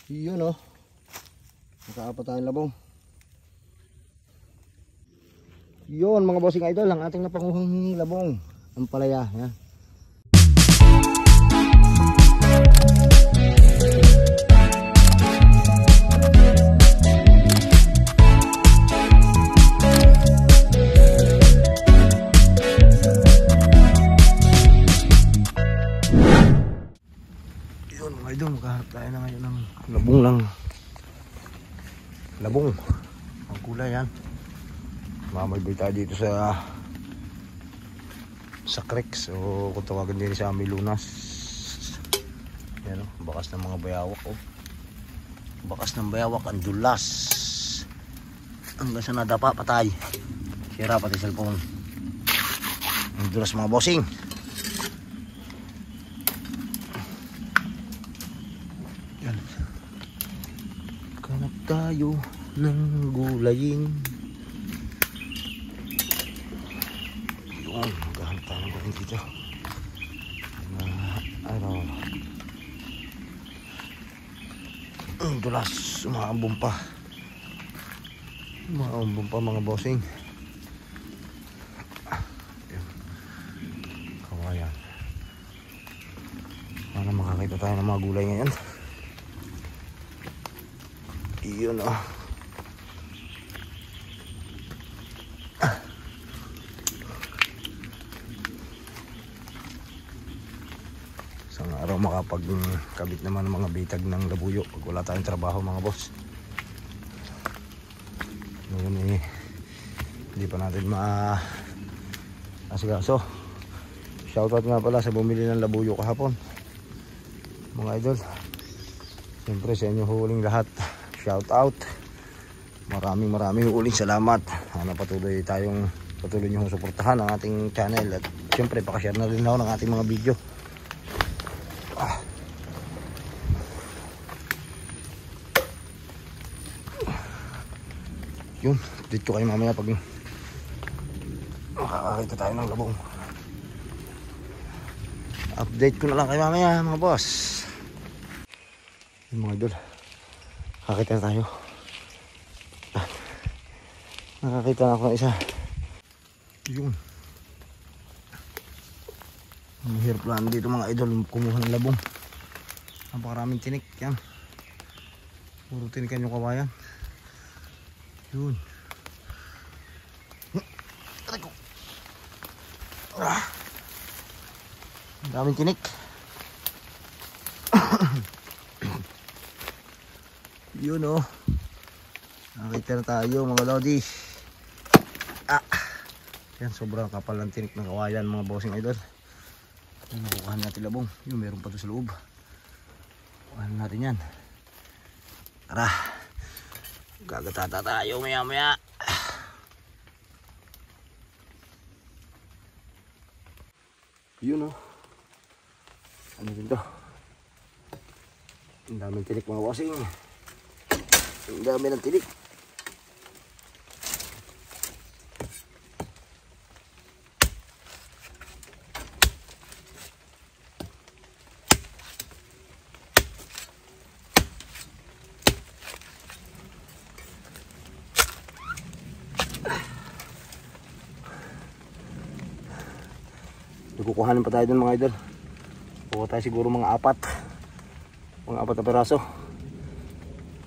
Yun oh. Nakaapat tayong labong. Yun mga bossing idol, ang ating napanguhang labong. Ang palaya. Yan. Idol, magkaharap tayo na ngayon ng labong lang. Labong ang kulay yan. Mamaybay tayo dito sa creek. So kung tawagan din sa aming lunas. Yan o, bakas ng mga bayawak o. Bakas ng bayawak, ang dulas. Hanggang sa nadapa patay. Sira pati cellphone. Ang dulas mga bossing. Kanap tayo ng gulayin. Yun, maghahanap tayo ng gulayin dito. Ano, dulas, umaambong pa. Umaambong pa mga bossing. Kawayan. Sana makakita tayo ng mga gulay ngayon. Yun oh. Isang araw makapagkabit naman ng mga bitag ng labuyo pag wala tayong trabaho mga boss. Ngayon eh, hindi pa natin asikaso. Shoutout nga pala sa bumili ng labuyo kahapon mga idol. Siyempre sa inyo huling lahat, shout out. Maraming uling salamat. Patuloy nyo suportahan ang ating channel. At siyempre pakashare na rin ako ng ating mga video. Yun, update ko kayo mamaya pag makakakita tayo ng labong. Update ko na lang kayo mamaya mga boss. Yung mga idol, nakakita na tayo. Nakakita na ako ng isa. Yun. Ang hirap lang dito mga idol, kumuha ng labong. Napakaraming tinik yan. Puro tinikan yung kawayan. Yun. Ang daming tinik. Yun oh. Nakita na tayo mga lodi. Yan, sobrang kapal ng tinik ng kawayan mga bossing idol. Yan, nakukuhan natin labong. Yun, meron pa ito sa loob. Kuhanin natin yan. Tara, gagatata tayo maya maya. Yun oh. Ano din to? Ang daming tinik mga bossing. Ang dami ng tinik. Kukuhanin pa tayo dun mga idol. Kukuha tayo siguro mga apat na peraso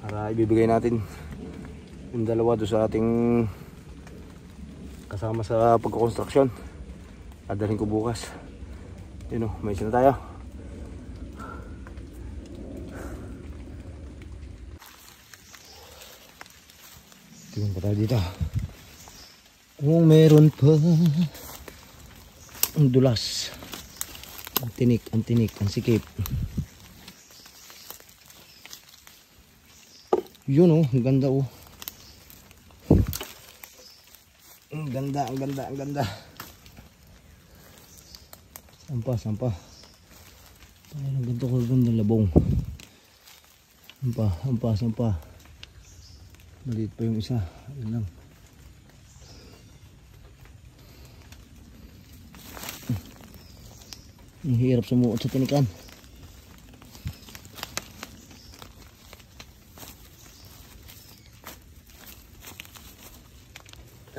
para ibibigay natin yung dalawa doon sa ating kasama sa pagkakonstruksyon. Dadalhin ko bukas. Yun o, may isa na tayo. Tingnan pa tayo dito kung meron pa. Ang dulas, ang tinik, ang sikip. Yun oh, ang ganda oh. Ang ganda. Sampa. Ay, ang ganda ko, ganda labong. Sampa. Maliit pa yung isa. Ayun lang. Ang hirap sumuot sa tinikan.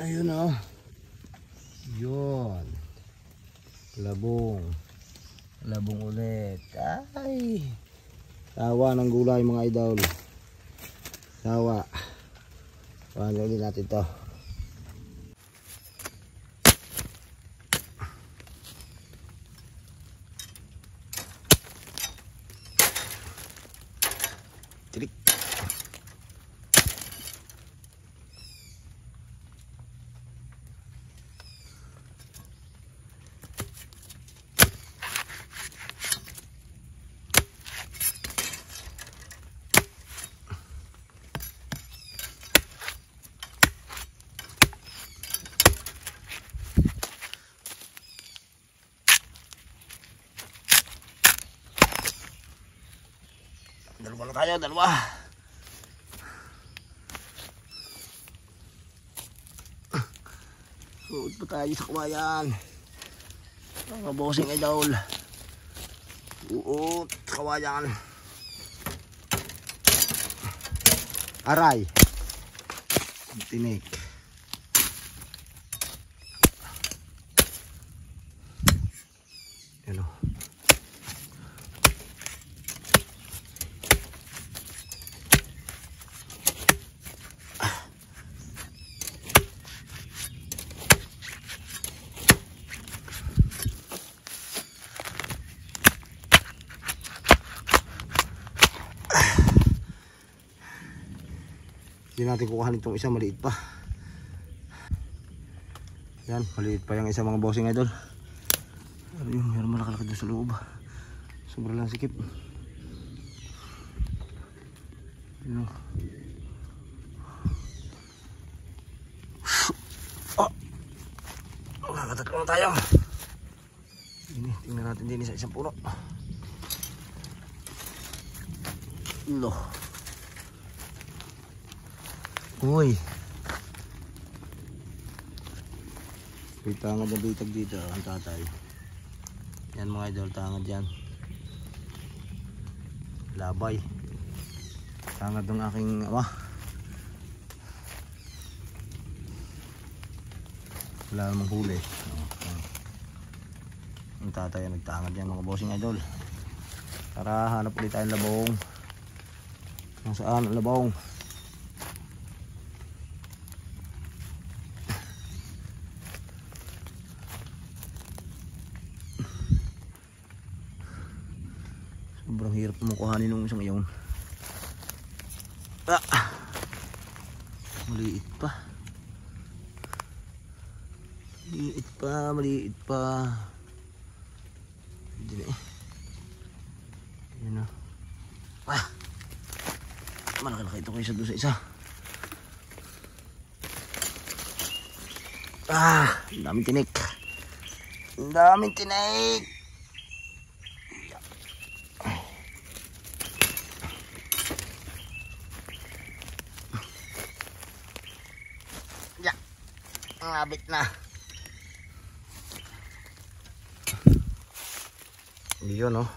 Ayun oh. Yun. Labong. Labong ulit. Ay. Sawa ng gulay mga idol. Sawa. Paano ulit natin to. Tirik. Dalawa na tayo, dalawa. Suot pa tayo sa kawayan. Mga bossing idol. Uot, kawayan. Aray. Tinik. Yan o. Hindi natin kukuhanin itong isa, maliit pa. Yan, maliit pa yung isa mga bossing idol. Pero yun, meron malakalaki doon sa loob. Sobrang lang sikip. Yun. Oh! Makakatatlo na tayo. Ini, tingnan natin din sa isang puno. Lo. Uy. May tangad na bitag dito ang tatay. Yan mga idol, tangad yan. Labay. Tangad ng aking ama. Wala namang huli. Ang tatay nagtangad yan mga bossing idol. Tara, hanap ulit tayong labong. Nasaan ang labong? Sobrang hirap mo kuhanin nung isang iyon. Ah! Maliit pa. Maliit pa, maliit pa. Hindi na eh. Yan na. Ah! Malaki-laki ito kaysa doon sa isa. Ah! Ang daming tinik. Ang daming tinik. Ngabit na. Yun oh.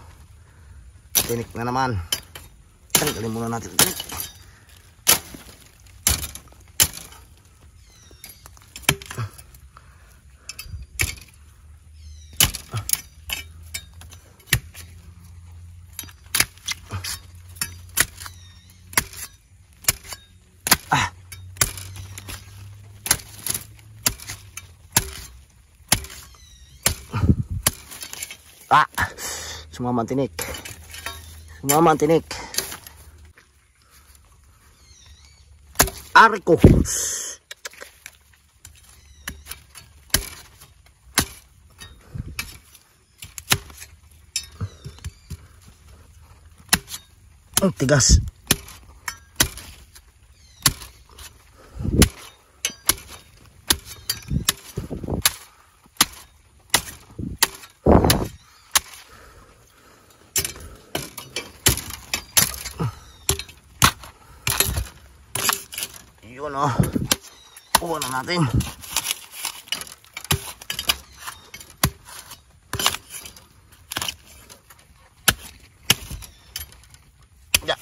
Tinik na naman. Tanggalin muna natin ang tinik. Ah, sumama ang tinik. Sumama ang tinik. Ari ko. Ang tigas. Yun o. Kuha na natin. Ya.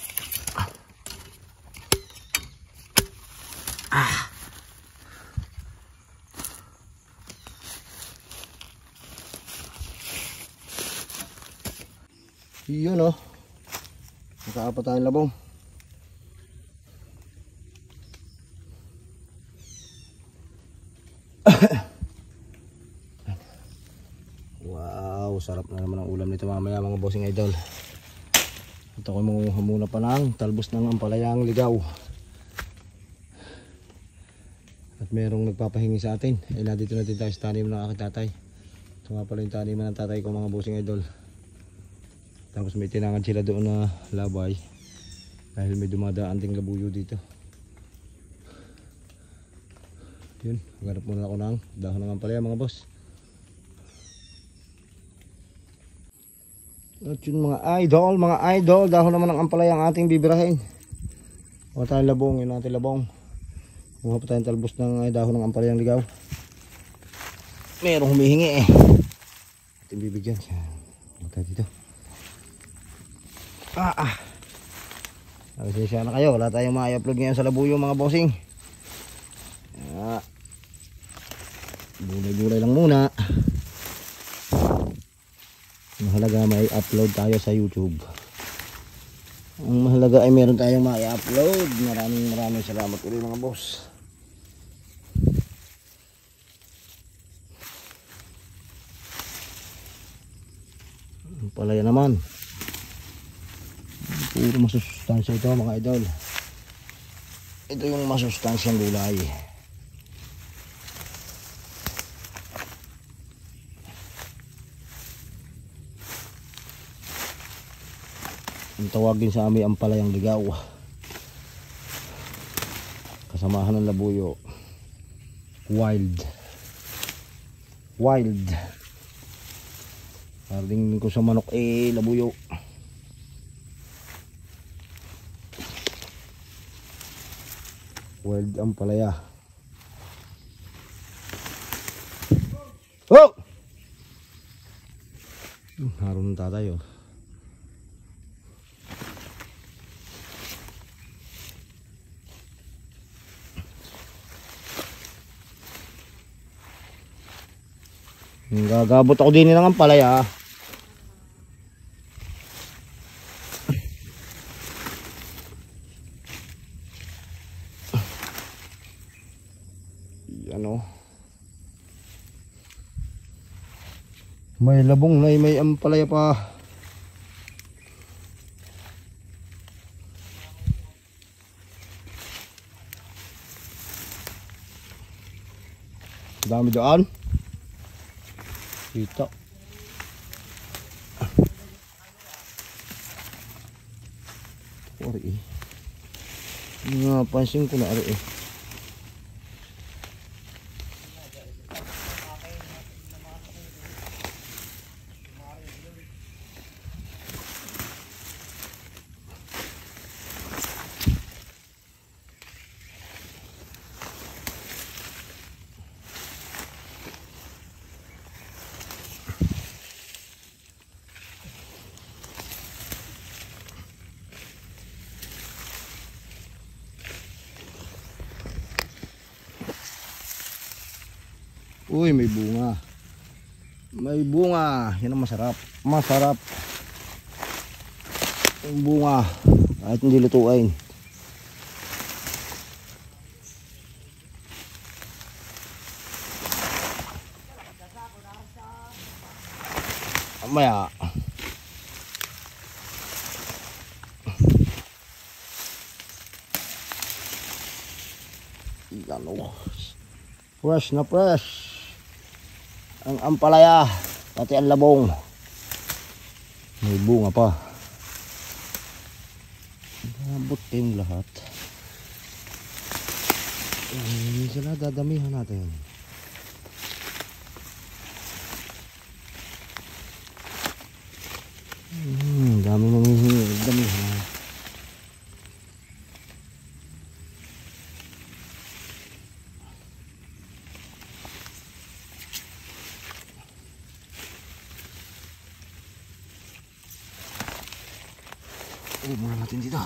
Yun oh. Nakaapat tayong labong. Wow, sarap na naman ang ulam nito mamaya mga bossing idol. At ako mangunguha muna pa ng talbos ng ampalayang ligaw. At merong nagpapahingi sa atin. Eh nandito natin tayo sa tanim ng aking tatay. Ito nga pala yung taniman ng tatay ko mga bossing idol. Tapos may tinangan sila doon na labay. Dahil may dumadaan ding labuyo dito. Yun, maghanap muna ako ng dahon ng ampalaya mga boss. At yun mga idol, dahon naman ng ampalaya ang ating bibirahin. Huwag tayong labong, yun natin labong. Huwag pa tayong talbos ng dahon ng ampalayang ligaw. Merong humihingi eh. Ating bibigyan. Huwag tayo dito. Nagsisya na kayo, wala tayong ma-upload ngayon sa labuyo mga bossing. Gulay-gulay lang muna. Mahalaga may upload tayo sa YouTube. Ang mahalaga ay meron tayong ma-upload. Maraming salamat ulit mga boss. Palaya naman. Puro masustansya ito mga idol. Ito yung masustansyang gulay. Ang tawag din sa amin ampalayang ligaw. Kasamahan ng labuyo. Wild. Parding ko sa manok eh labuyo. Wild ampalaya. Oh! Haron ng tatay oh. Gagabot ako din ng ampalaya. Yan o. May labong na may ampalaya pa. Dami daan. Kita. Ori. Napansin ko na ari eh. Uy, may bunga. May bunga. Yan ang masarap. Masarap. Yung bunga. Kahit hindi lutuin. Mamaya. Yan o. Fresh na fresh. Ang ampalaya, pati ang labong. May bunga pa. Nabot kayong lahat. Sila dadamihan natin. Dami mamihingi. Damihan. Muna natin dito.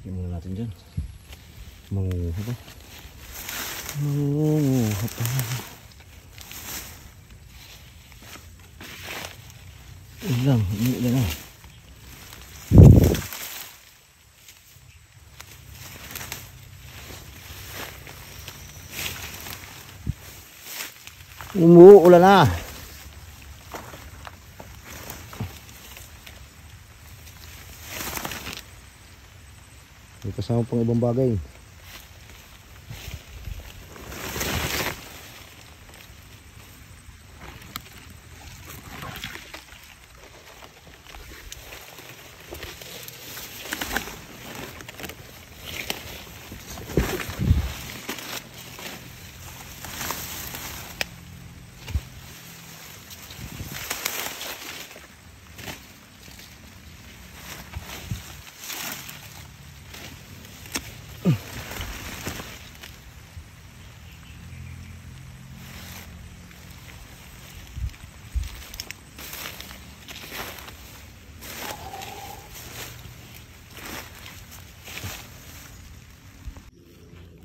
Muna natin dyan. Nangunguha pa. Nangunguha pa. Ilang, hindi na. Umuulan na. May kasama pang ibang bagay.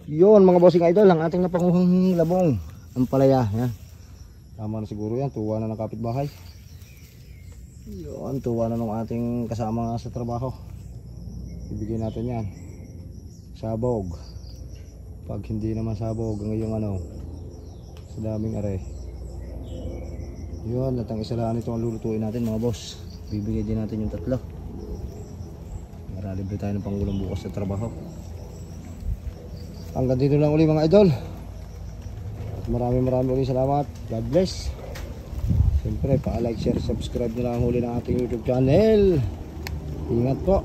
Yun mga bossing idol, ang ating napanguhang labong, ang palaya. Yan. Tama na siguro yan, tuwa na ng kapitbahay. Yun, tuwa na ng ating kasama sa trabaho. Ibigay natin yan. Sabog. Pag hindi naman sabog, ngayong ano, sa daming are. Yun, at ang isa lang ito ang lulutuin natin mga boss. Bibigay din natin yung tatlo. Maralibre tayo ng pangulam bukas sa trabaho. Hanggang dito lang uli mga idol. At maraming ulit salamat. God bless. Siyempre pa-like, share, subscribe na lang huli ng ating YouTube channel. Ingat po.